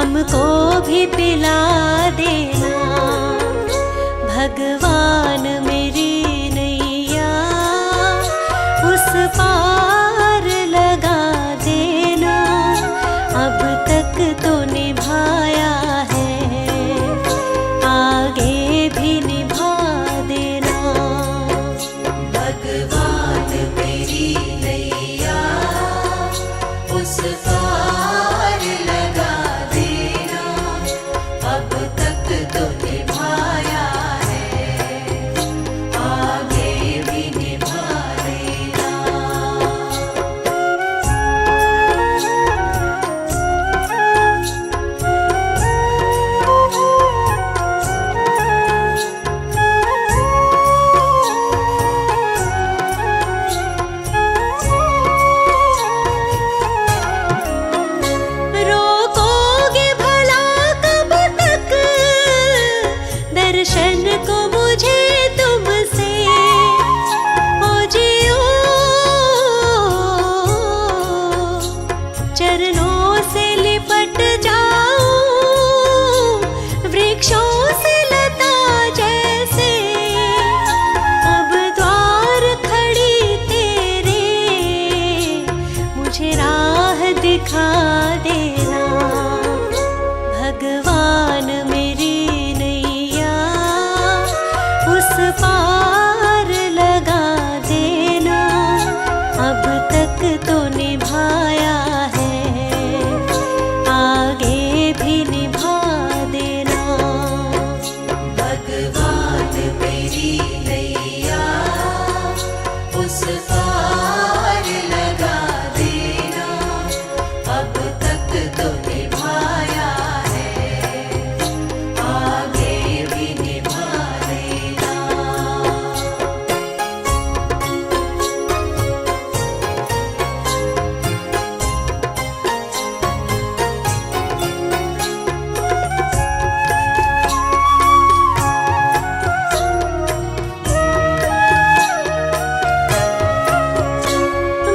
हमको भी पिला देना। भगवान मेरी नैया उस पार लगा देना। अब तक तो निभाया है, आगे भी निभा देना। भगवान मेरी नैया उस पार लगा देना। अब तक तो निभाया है, आगे भी निभा देना। रोकोगे भला कब तक दर्शन को मुझे तुमसे? ओ जियो चरणों से लिपट जाऊं, वृक्षों से लता जैसे। अब द्वार खड़ी तेरे, मुझे राह दिखा देना। भगवान मेरी नैया उस पार लगा देना। अब तक तो निभाया है, आगे भी निभा देना। भगवान मेरी नैया उस पार लगा देना। अब तक तो निभाया है, आगे भी निभा देना।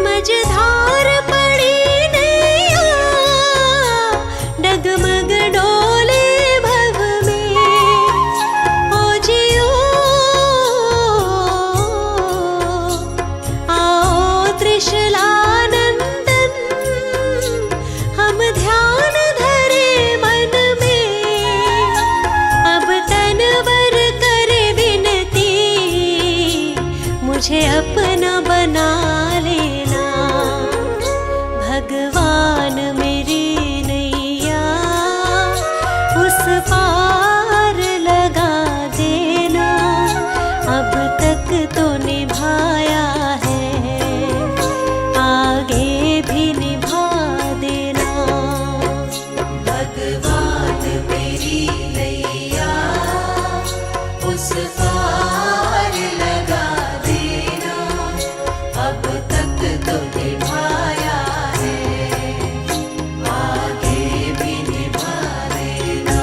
मझधार पड़ी नैया, डगमग डोले भव में। ओ जियो आओ त्रिशलानंदन, हम ध्यान धरे मन में। अब तनवर करे विनती, मुझे अपना बना लेना। भगवान मेरी नैया उस पार लगा देना। अब तक तो निभाया है, आगे भी निभा देना। भगवान मेरी नैया उस पार लगा देना। अब तक तो निभाया है, आगे भी निभा देना।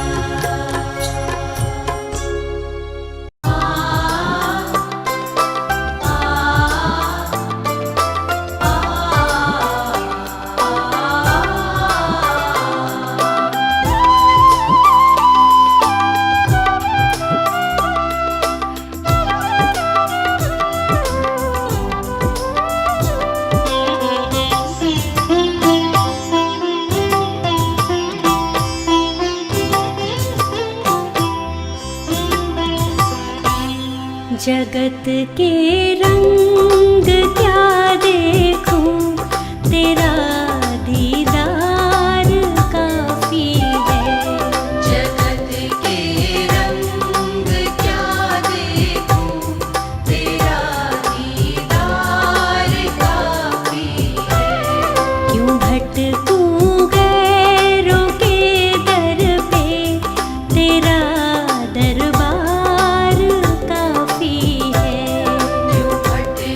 जगत के रंग क्या देखूं, तेरा दीदार काफी है। जगत के रंग क्या देखूं, तेरा दीदार काफी है। क्यों भटकूं गैरों के दर पे, तेरा दरबार काफी है। क्यों भटकूं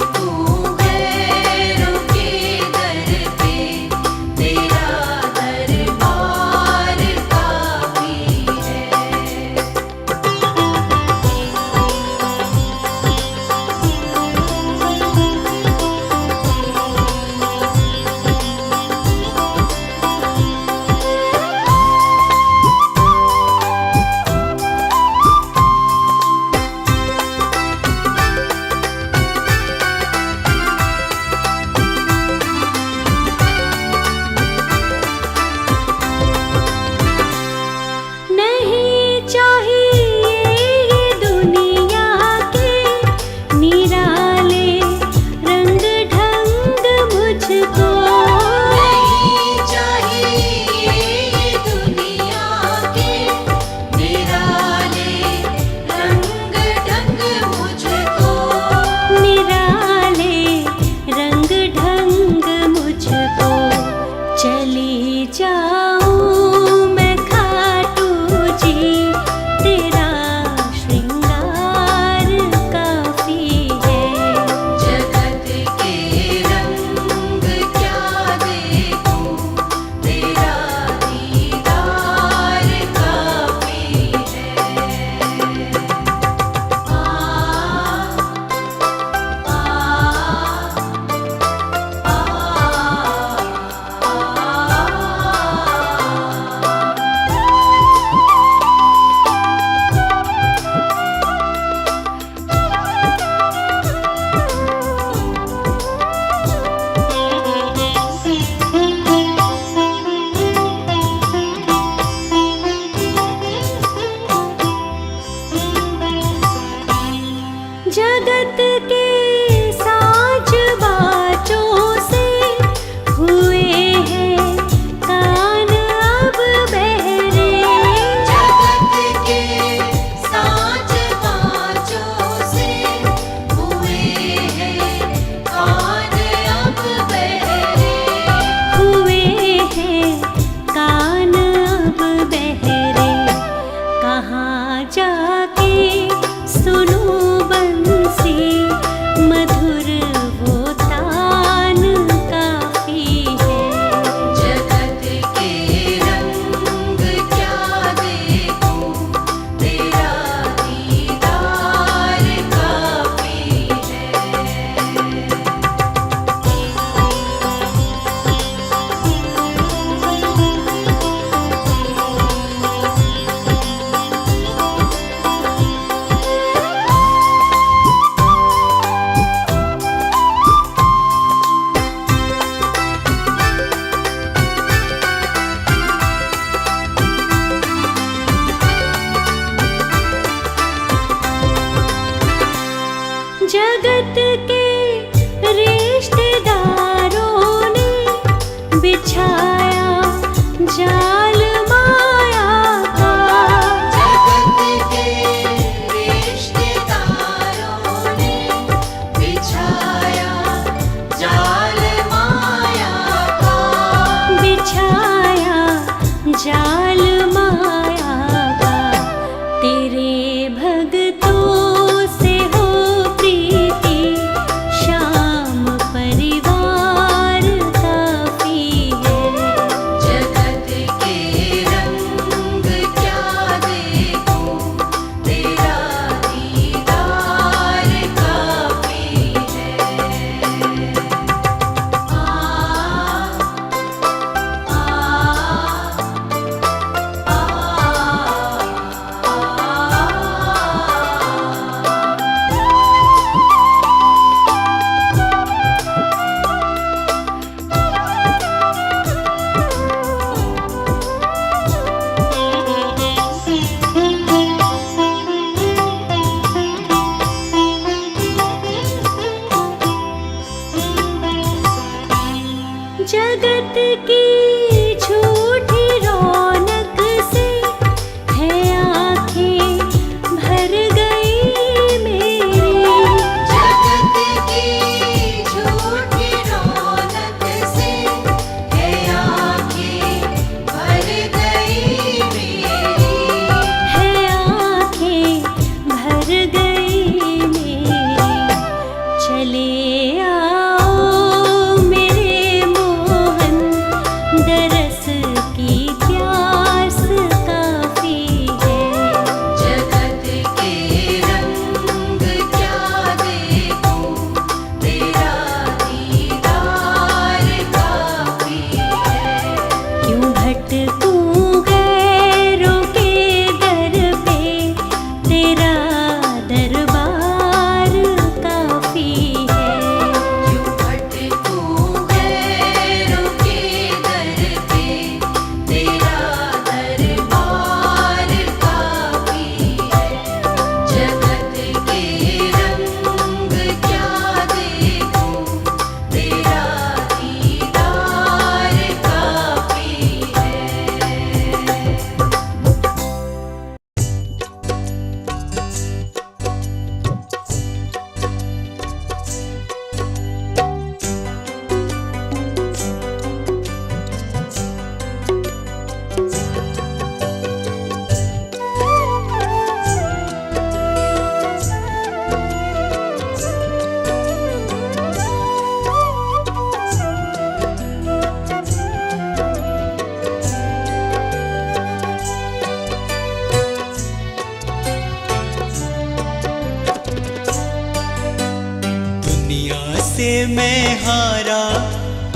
मैं हारा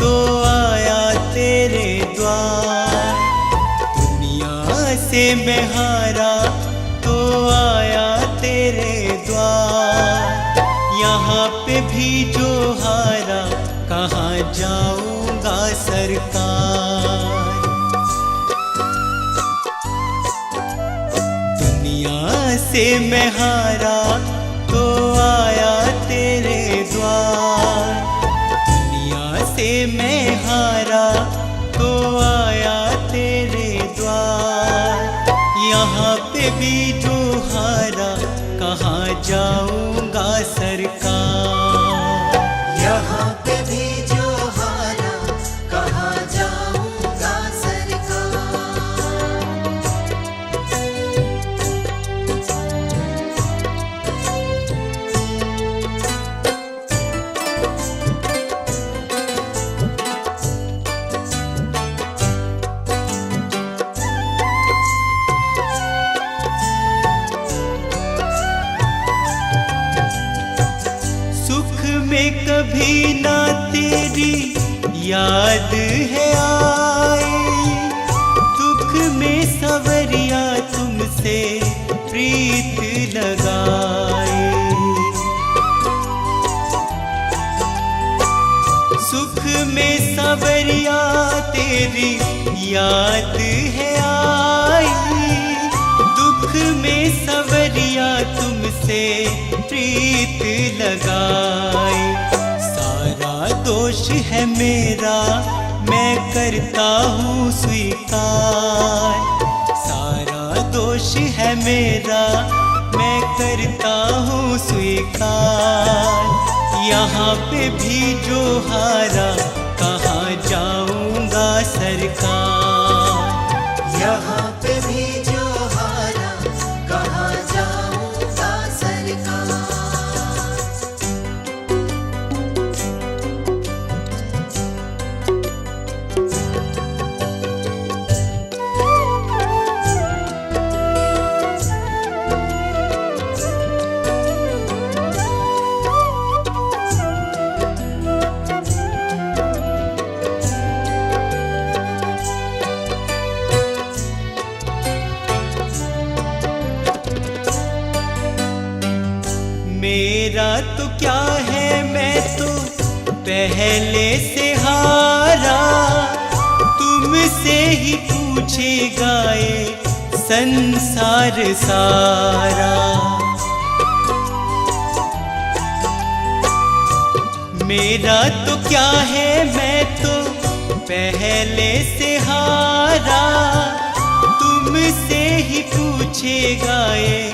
तो आया तेरे द्वार, दुनिया से मैं हारा तो आया तेरे द्वार। यहाँ पे भी जो हारा कहाँ जाऊंगा सरकार। दुनिया से मैं हारा तो आया तेरे द्वार, दुनिया से मैं हारा तो आया तेरे द्वार। यहाँ पे भी जो हारा कहाँ जाऊंगा सरकार। यहाँ पे भी जो हारा कहाँ जाऊंगा सरकार। सुख में कभी ना तेरी याद है आई, दुख में सवरिया तुमसे प्रीत लगाए। सुख में सवरिया तेरी याद है आई, दुख में सवरिया तुमसे प्रीत लगाए। सारा दोष है मेरा मैं करता हूँ स्वीकार, सारा दोष है मेरा मैं करता हूँ स्वीकार। यहाँ पे भी जो हारा कहाँ जाऊंगा सरकार। यहाँ पे भी जो हारा कहाँ जाऊंगा सरकार। मेरा तो क्या है मैं तो पहले से हारा, तुमसे ही पूछेगा ये संसार सारा। मेरा तो क्या है मैं तो पहले से हारा, तुमसे ही पूछेगा ये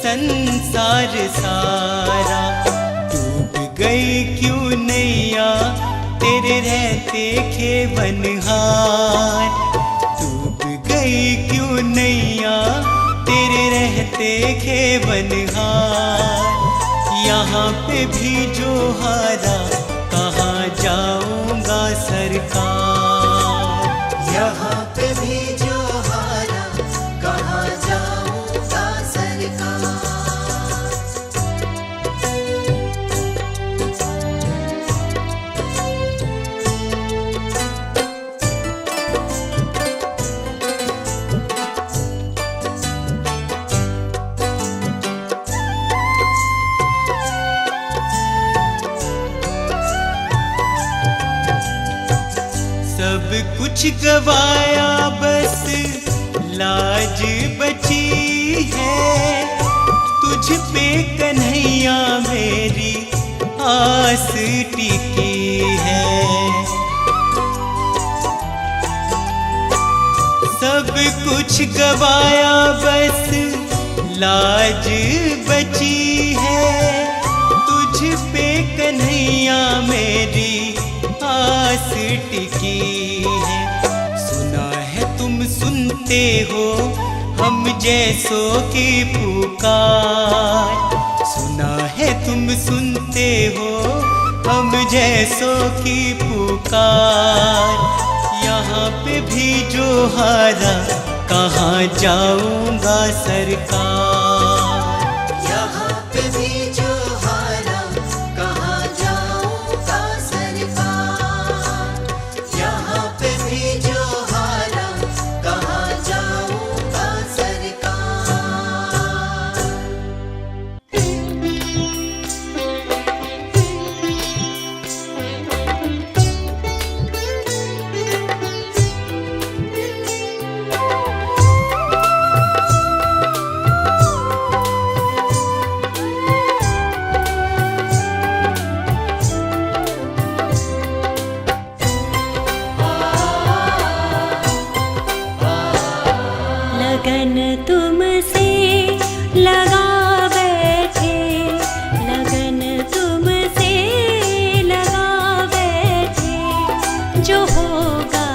संसार सारा। डूब गई क्यों नैया तेरे रहते खेवनहार, डूब गई क्यों नैया तेरे रहते खेवनहार। यहाँ पे भी जो हारा कहाँ जाऊंगा सरकार। यहाँ पे भी जो हारा कहाँ जाऊंगा सरकार। सब कुछ गवाया बस लाज बची है, तुझ पे कन्हैया मेरी आस टिकी है। सब कुछ गवाया बस लाज बची है, तुझ पे कन्हैया मेरी आस टिकी है। सुना है तुम सुनते हो हम जैसों की पुकार, सुना है तुम सुनते हो हम जैसों की पुकार। यहाँ पे भी जो हारा कहाँ जाऊंगा सरकार। यहाँ पे भी जो हारा कहाँ जाऊंगा लगन तुमसे लगा बैठे, लगन तुमसे लगा बैठे, जो होगा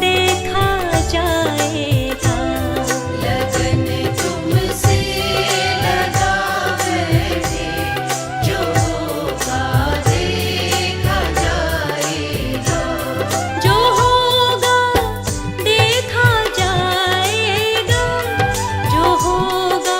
देखा जाएगा। लगन तुमसे लगा बैठे, जो होगा देखा जाएगा। जो होगा देखा जाएगा, जो होगा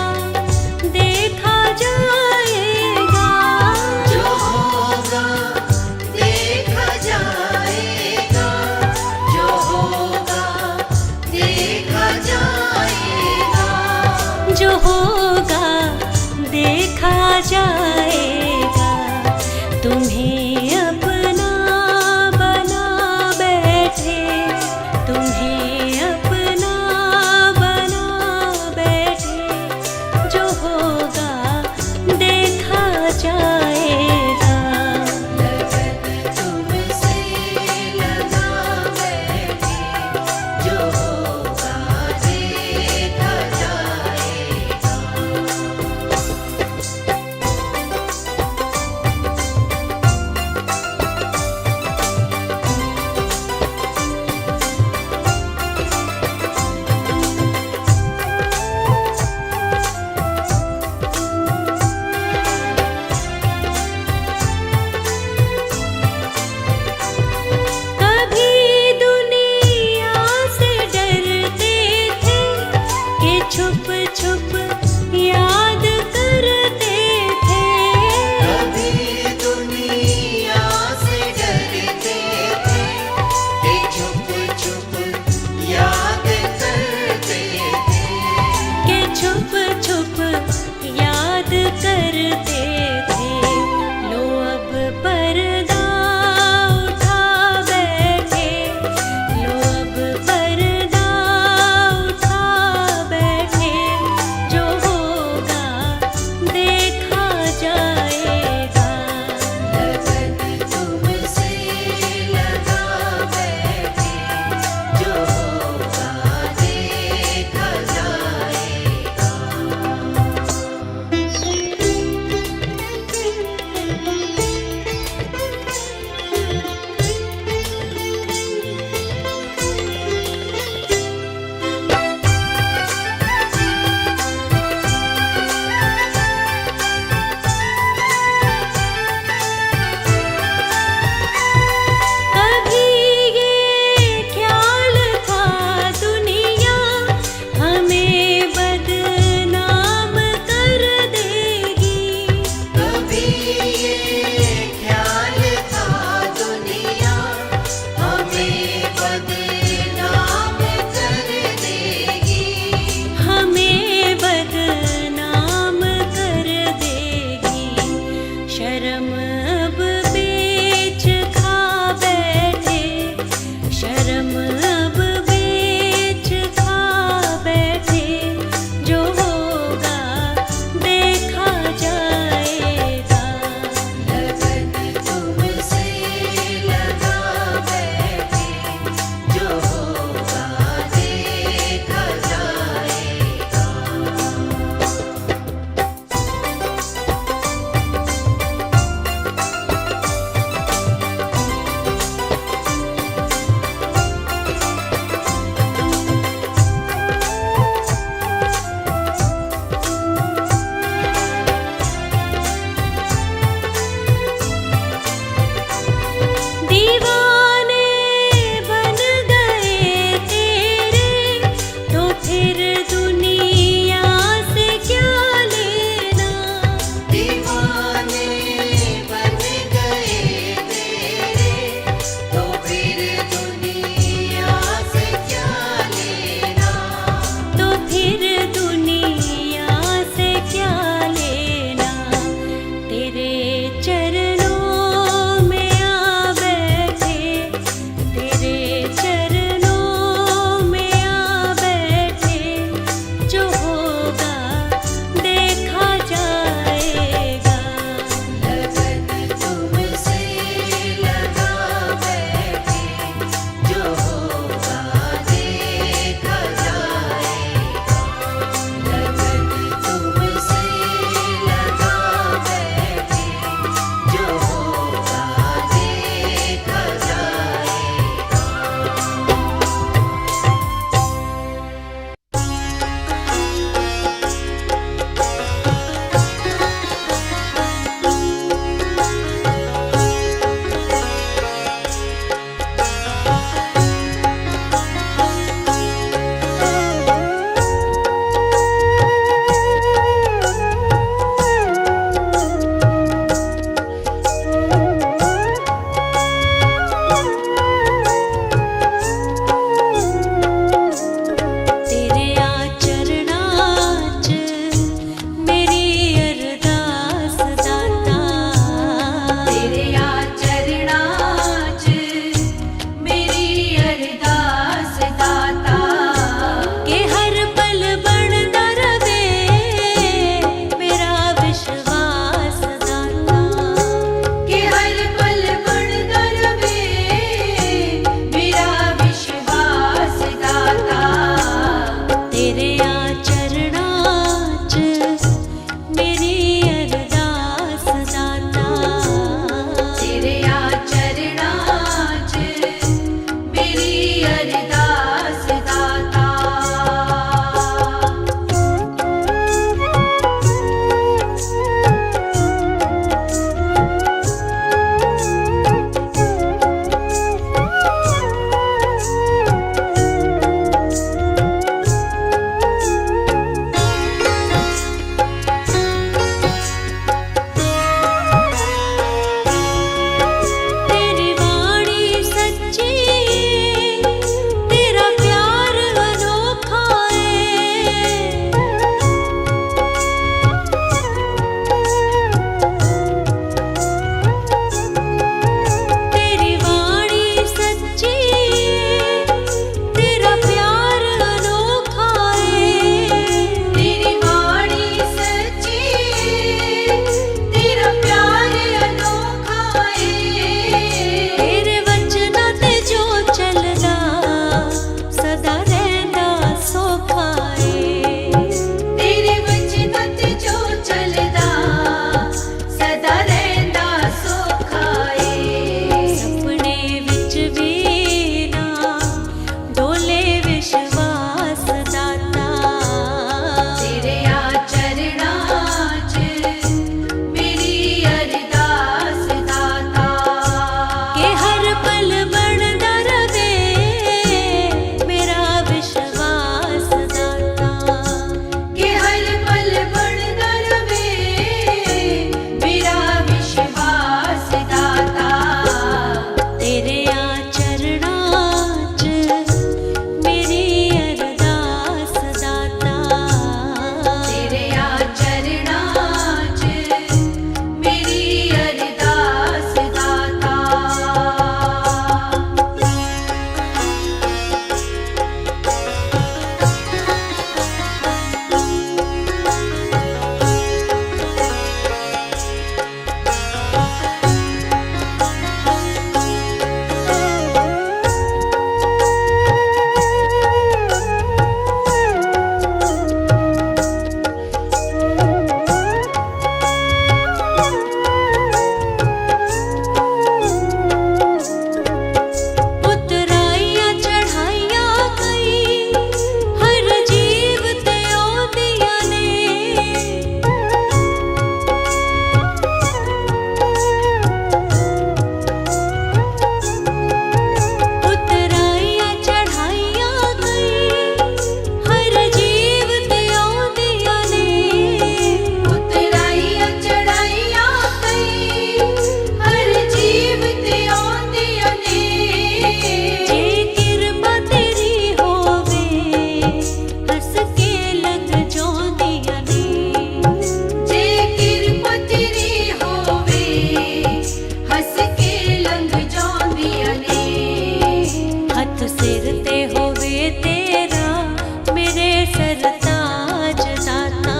सरताज दाता,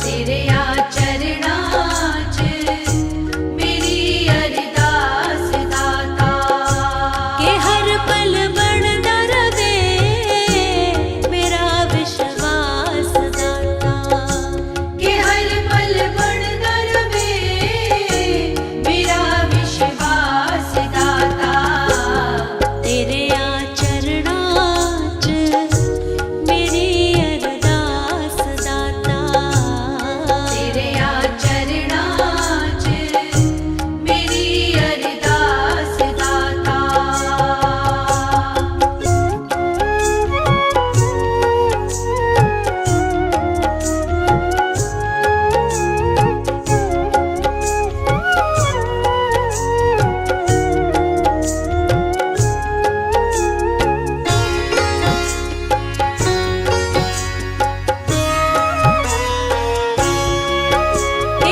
तेरे चरणां च मेरी अरदास दाता, के हर पल बनदा रवे मेरा विश्वास दाता, कि हर पल बनदा रवे मेरा विश्वास दाता, तेरे चरणां च मेरी अरदास दाता, तेरे चरणां च मेरी अरदास दाता।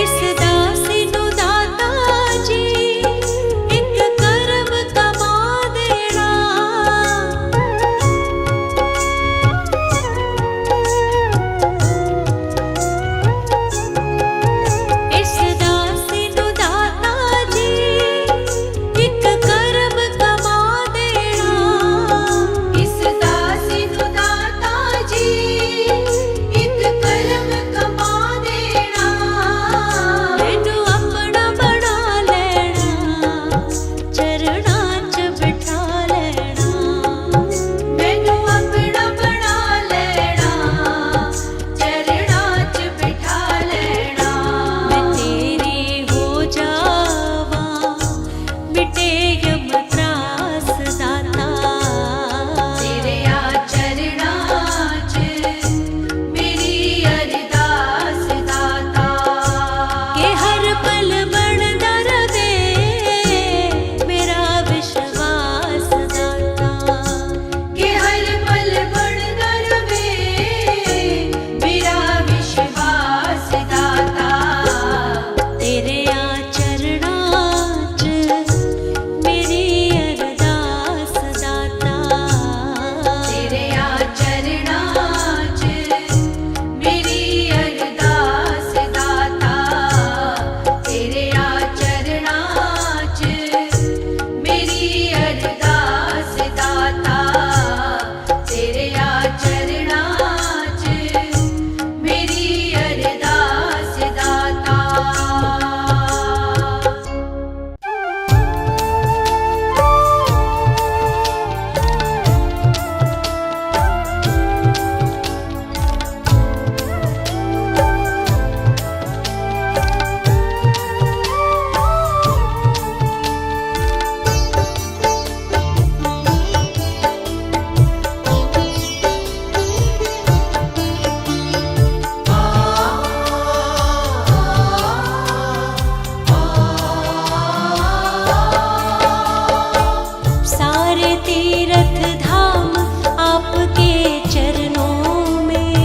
इस दासी नू दाता जी एक करम कमा देना, इस दासी नू दाता जी एक करम कमा देना, इस दासी नू दाता जी एक करम कमा देना, मैनू अपना बना लेना, चरणां च बिठा लेना, मैनू अपना बना लेना, चरणां च बिठा लेना, मैं तेरी हो जावा मिटे यम त्रास दाता, तेरे चरणां च मेरी अरदास दाता, के हर पल बनदा रवे मेरा विश्वास दाता, कि हर पल बनदा रवे मेरा विश्वास दाता, तेरे चरणां च मेरी अरदास दाता, तेरे चरणां च मेरी अरदास दाता, तेरे चरणां च मेरी अरदास दाता, तेरे चरणां च मेरी अरदास दाता। सारे तीर्थ धाम आपके चरणों में,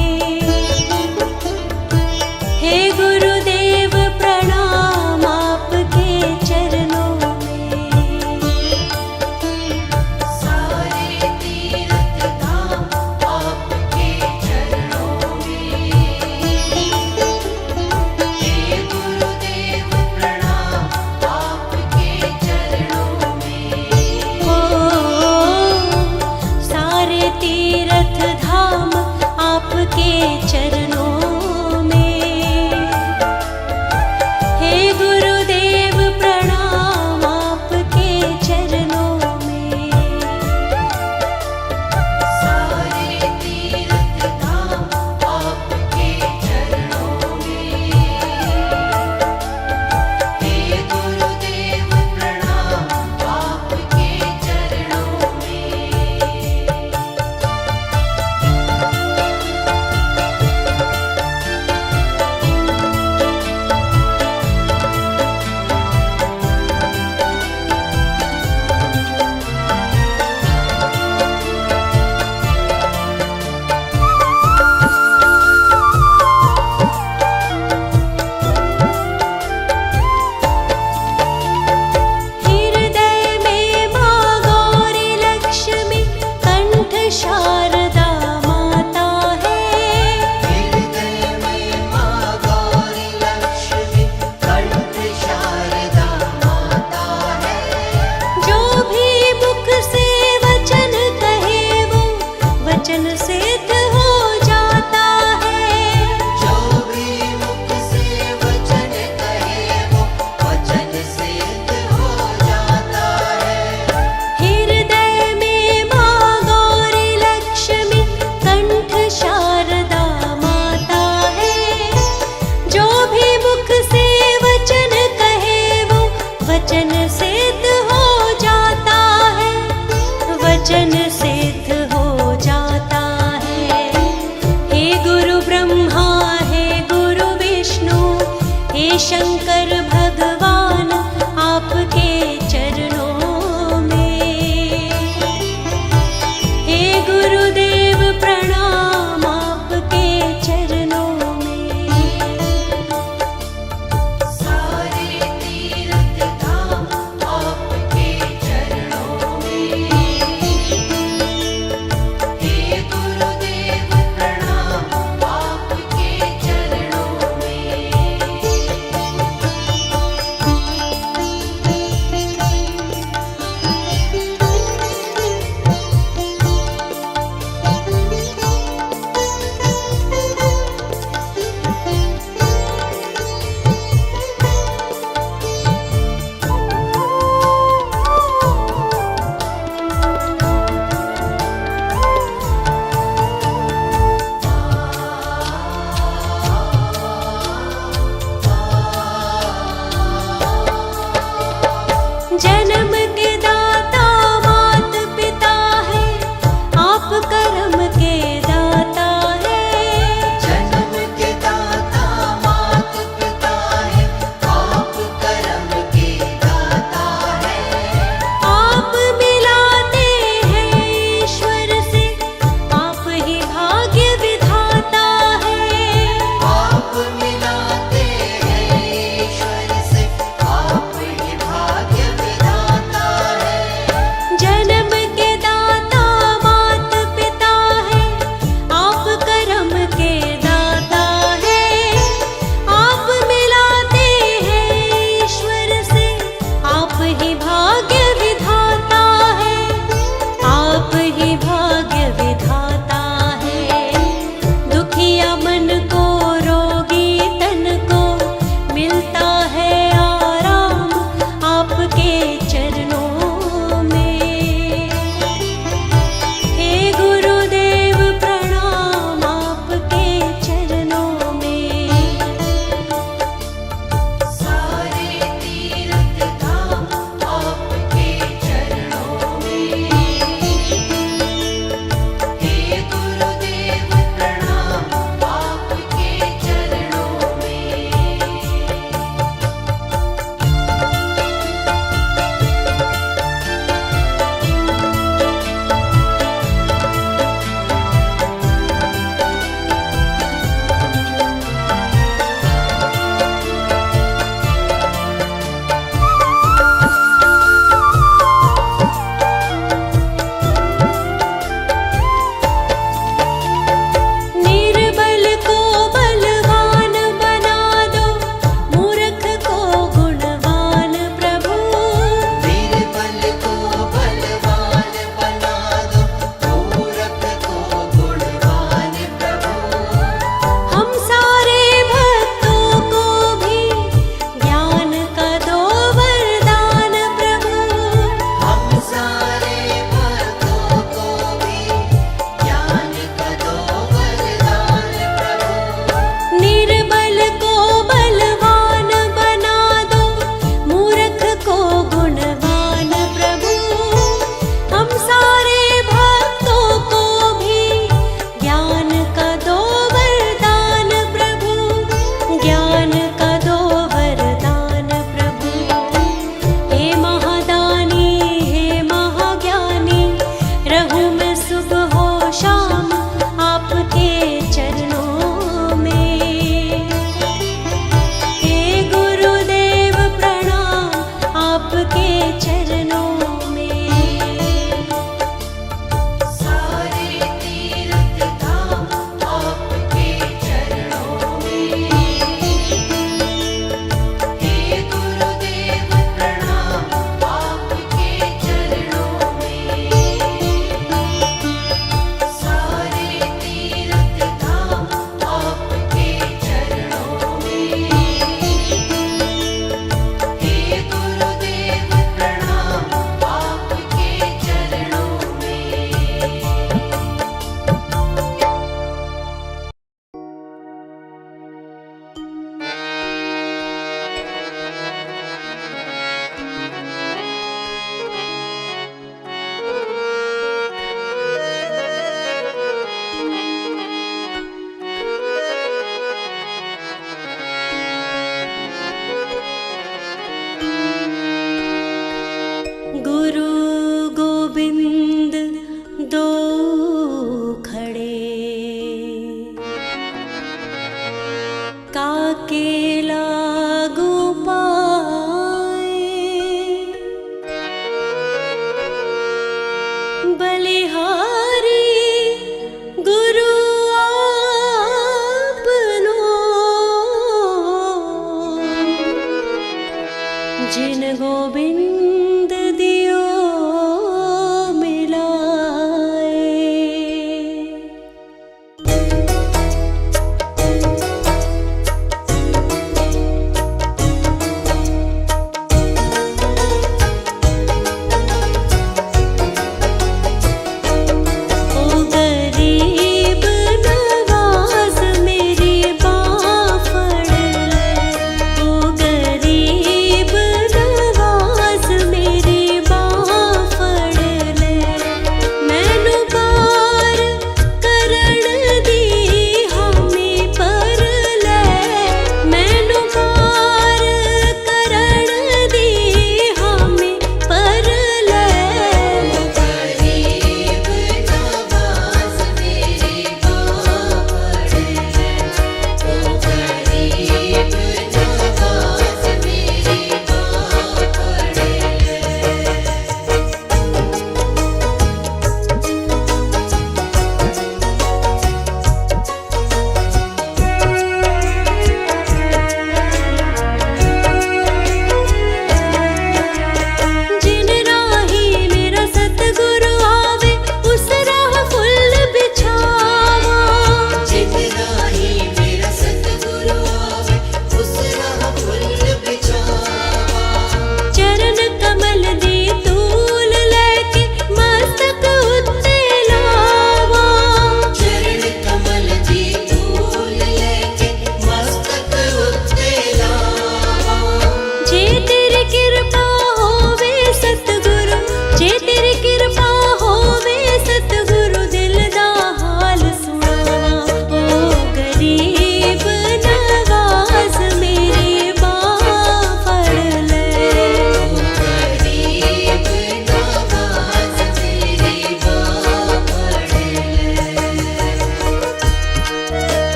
हे गुरुदेव प्रणाम आपके चरणों में, सारे तीर्थ धाम आपके चरणों में, हे गुरुदेव प्रणाम आपके चरणों में, ओ सारे तीर्थ धाम आपके चरणों में, हे गुरुदेव प्रणाम आपके चरणों में, सारे तीर्थ धाम आपके चरणों में, हे गुरुदेव प्रणाम आपके चरणों में। काके लागू पाए बलिहारी गुरु आपनो जिन गोविंद दियो मिलाए।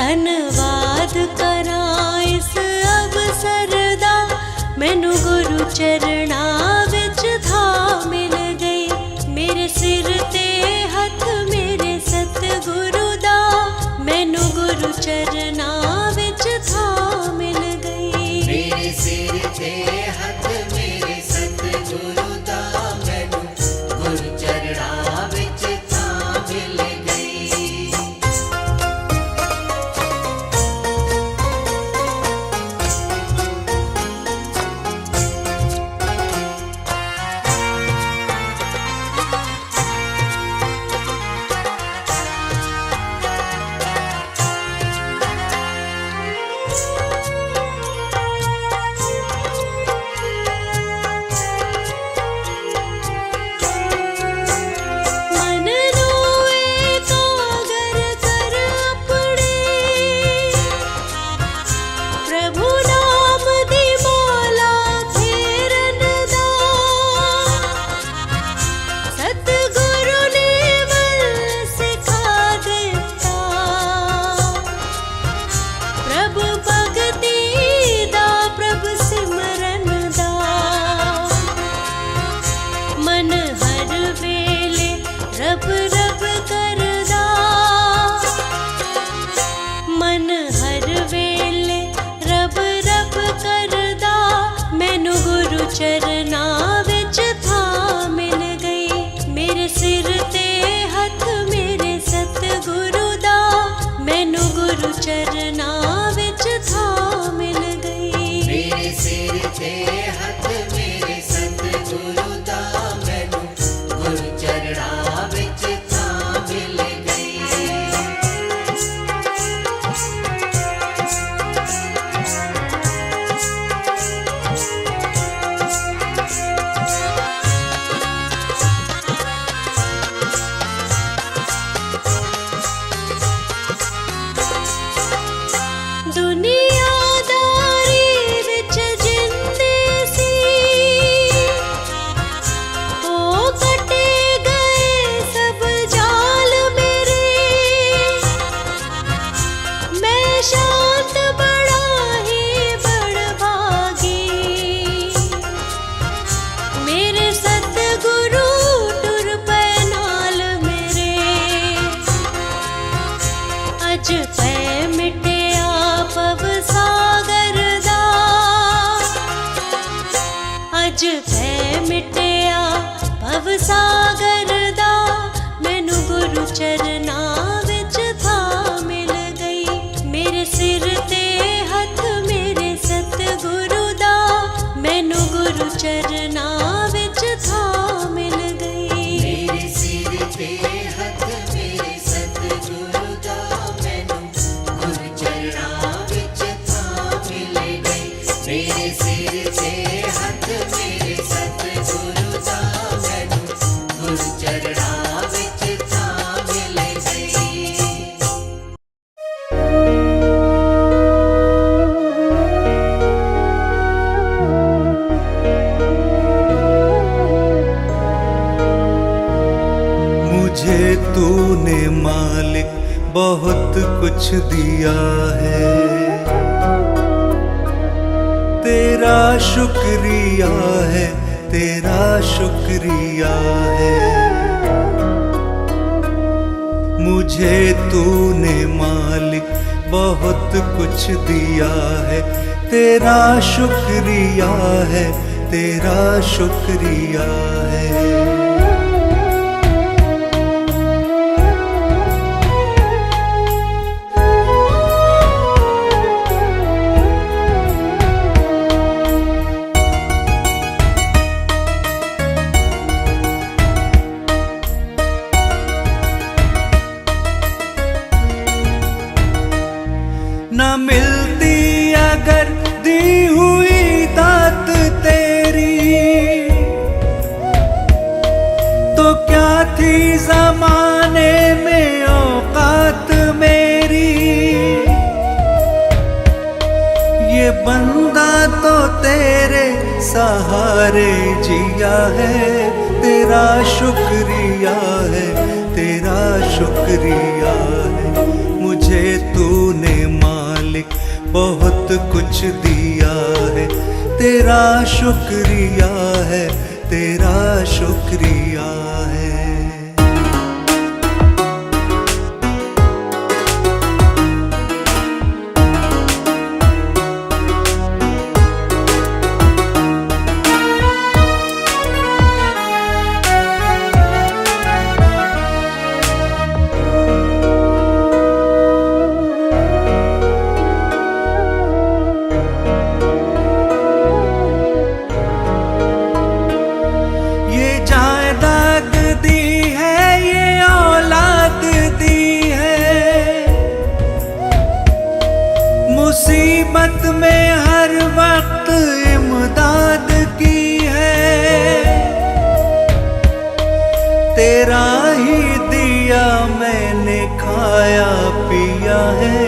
ਧੰਨਵਾਦ ਕਰਾਂ ਇਸ ਅਵਸਰ ਦਾ, ਮੈਨੂੰ ਗੁਰੂ ਚਰਨਾਂ ਵਿੱਚ ਥਾਂ ਮਿਲ ਗਈ। ਮੇਰੇ ਸਿਰ ਤੇ ਹੱਥ ਮੇਰੇ ਸਤਿਗੁਰੂ ਦਾ, ਮੈਨੂੰ ਗੁਰੂ ਚਰਨਾਂ ਵਿੱਚ ਥਾਂ ਮਿਲ ਗਈ। ਮੇਰੇ ਸਿਰ ਤੇ ਹੱਥ ਮੇਰੇ ਸਤਿਗੁਰੂ ਦਾ, ਮੈਨੂੰ ਗੁਰੂ ਚਰਨਾਂ ਵਿੱਚ ਥਾਂ ਮਿਲ ਗਈ। ਮਨ ਨੂੰ ਏਕਾਗਰ ਕਰ ਆਪਣੇ, ਪ੍ਰਭੂ ਨਾਮ ਦੀ ਮਾਲਾ ਫੇਰਨ ਦਾ, ਸਤਿਗੁਰੂ ਨੇ ਵੱਲ ਸਿਖਾ ਦਿੱਤਾ, ਪ੍ਰਭੂ ਭਗਤੀ ਦਾ ਪ੍ਰਭ ਸਿਮਰਨ ਦਾ। ਮਨ ਹਰ ਵੇਲੇ ਰਬ ਰਬ ਕਰਦਾ, ਮਨ ਹਰ ਵੇਲੇ ਰਬ ਰਬ ਕਰਦਾ, ਮੈਨੂੰ ਗੁਰੂ ਚਰਨਾਂ ਵਿੱਚ ਥਾਂ ਮਿਲ ਗਈ। ਮੇਰੇ ਸਿਰ ਤੇ ਹੱਥ ਮੇਰੇ ਸਤਿਗੁਰੂ ਦਾ, ਮੈਨੂੰ ਗੁਰੂ ਚਰਨਾਂ ਵਿੱਚ ਥਾਂ ਮਿਲ ਗਈ। ਮੇਰੇ ਸਿਰ ਤੇ ਹੱਥ ਮੇਰੇ ਸਤਿਗੁਰੂ ਦਾ, ਮੈਨੂੰ ਗੁਰੂ ਚਰਨਾਂ ਵਿੱਚ ਥਾਂ ਮਿਲ ਗਈ। ਦੁਨੀਆਦਾਰੀ ਵਿੱਚ ਜਿੰਦੇ ਸੀ, ਉਹ ਕੱਟੇ ਗਏ ਸਭ ਜਾਲ ਮੇਰੇ। ਮੈਂ ਸ਼ਾਂਤ ਬੜਾ ਹੀ ਬੜਭਾਗੀ, ਮੇਰੇ ਸਤਿਗੁਰੂ ਟੁਰ ਪਏ ਨਾਲ ਮੇਰੇ। ਅੱਜ ਪੈ ਮਿਟਿਆ ਭਵ ਸਾਗਰ ਦਾ, ਅੱਜ ਪੈ ਮਿਟਿਆ ਭਵ ਸਾਗਰ ਦਾ, ਮੈਨੂੰ ਗੁਰੂ ਚਰਨਾਂ ਵਿੱਚ ਥਾਂ ਮਿਲ ਗਈ। ਮੇਰੇ ਸਿਰ ਤੇ ਹੱਥ ਮੇਰੇ ਸਤਿਗੁਰੂ ਦਾ, ਮੈਨੂੰ ਗੁਰੂ ਚਰਨਾਂ ਵਿੱਚ ਥਾਂ ਮਿਲ ਗਈ। ਮੇਰੇ ਸਿਰ ਤੇ ਹੱਥ ਮੇਰੇ ਸਤਿਗੁਰੂ ਦਾ, ਮੈਨੂੰ ਗੁਰੂ ਚਰਨਾਂ ਵਿੱਚ ਥਾਂ ਮਿਲ ਗਈ। ਮੇਰੇ ਸਿਰ ਤੇ ਹੱਥ ਮੇਰੇ ਸਤਿਗੁਰੂ ਦਾ, ਮੈਨੂੰ ਗੁਰੂ ਚਰਨਾਂ ਵਿੱਚ ਥਾਂ ਮਿਲ ਗਈ। मुझे तूने मालिक बहुत कुछ दिया है, तेरा शुक्रिया है, तेरा शुक्रिया है। मुझे तूने मालिक बहुत कुछ दिया है, तेरा शुक्रिया है, तेरा शुक्रिया है। न मिलती अगर दी हुई दात तेरी, तो क्या थी जमाने में औकात मेरी। ये बंदा तो तेरे सहारे जिया है, तेरा शुक्रिया है, तेरा शुक्रिया है। मुझे तूने बहुत कुछ दिया है, तेरा शुक्रिया है, तेरा शुक्रिया है। मुसीबत में हर वक्त इमदाद की है, तेरा ही दिया मैंने खाया पिया है,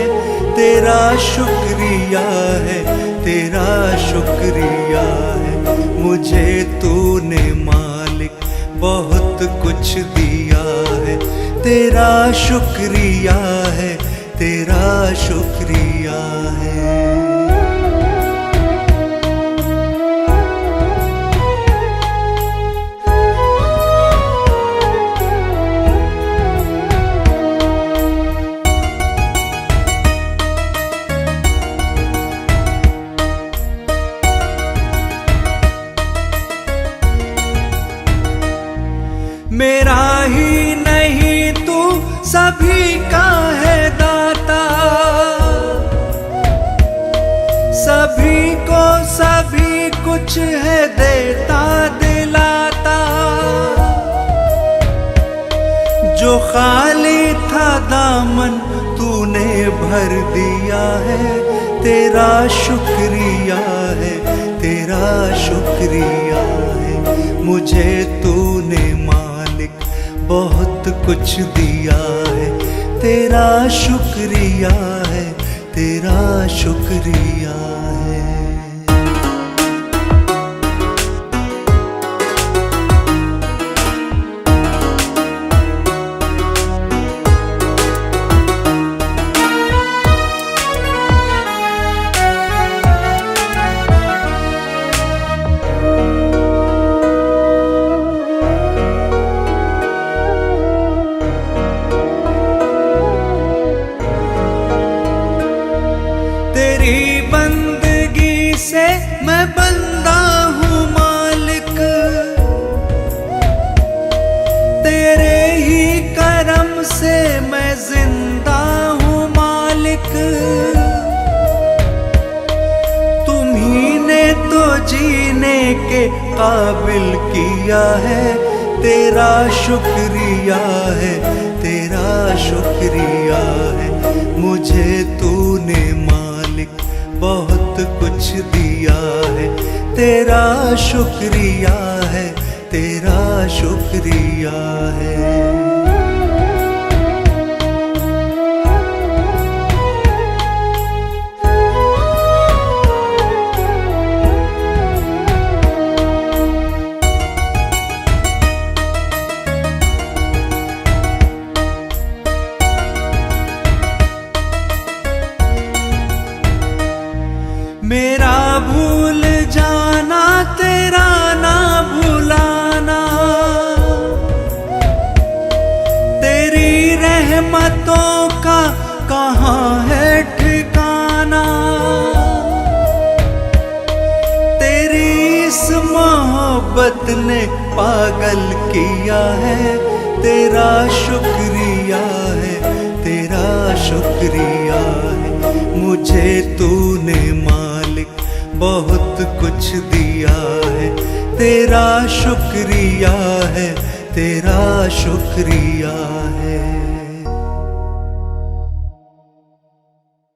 तेरा शुक्रिया है, तेरा शुक्रिया है। मुझे तूने मालिक बहुत कुछ दिया है, तेरा शुक्रिया है, तेरा शुक्रिया है। मेरा ही नहीं तू सभी का है दाता, सभी को सभी कुछ है देता दिलाता। जो खाली था दामन तूने भर दिया है, तेरा शुक्रिया है, तेरा शुक्रिया है। मुझे तूने बहुत कुछ दिया है, तेरा शुक्रिया है, तेरा शुक्रिया है। तेरी बंदगी से मैं बंदा हूँ मालिक, तेरे ही करम से मैं जिंदा हूँ मालिक। तुम्ही ने तो जीने के काबिल किया है, तेरा शुक्रिया है, तेरा शुक्रिया है। मुझे तूने बहुत कुछ दिया है, तेरा शुक्रिया है, तेरा शुक्रिया है। मेरा भूल जाना तेरा ना भुलाना, तेरी रहमतों का कहाँ है ठिकाना। तेरी इस मोहब्बत ने पागल किया है, तेरा शुक्रिया है, तेरा शुक्रिया है। मुझे तूने बहुत कुछ दिया है, तेरा शुक्रिया है, तेरा शुक्रिया है।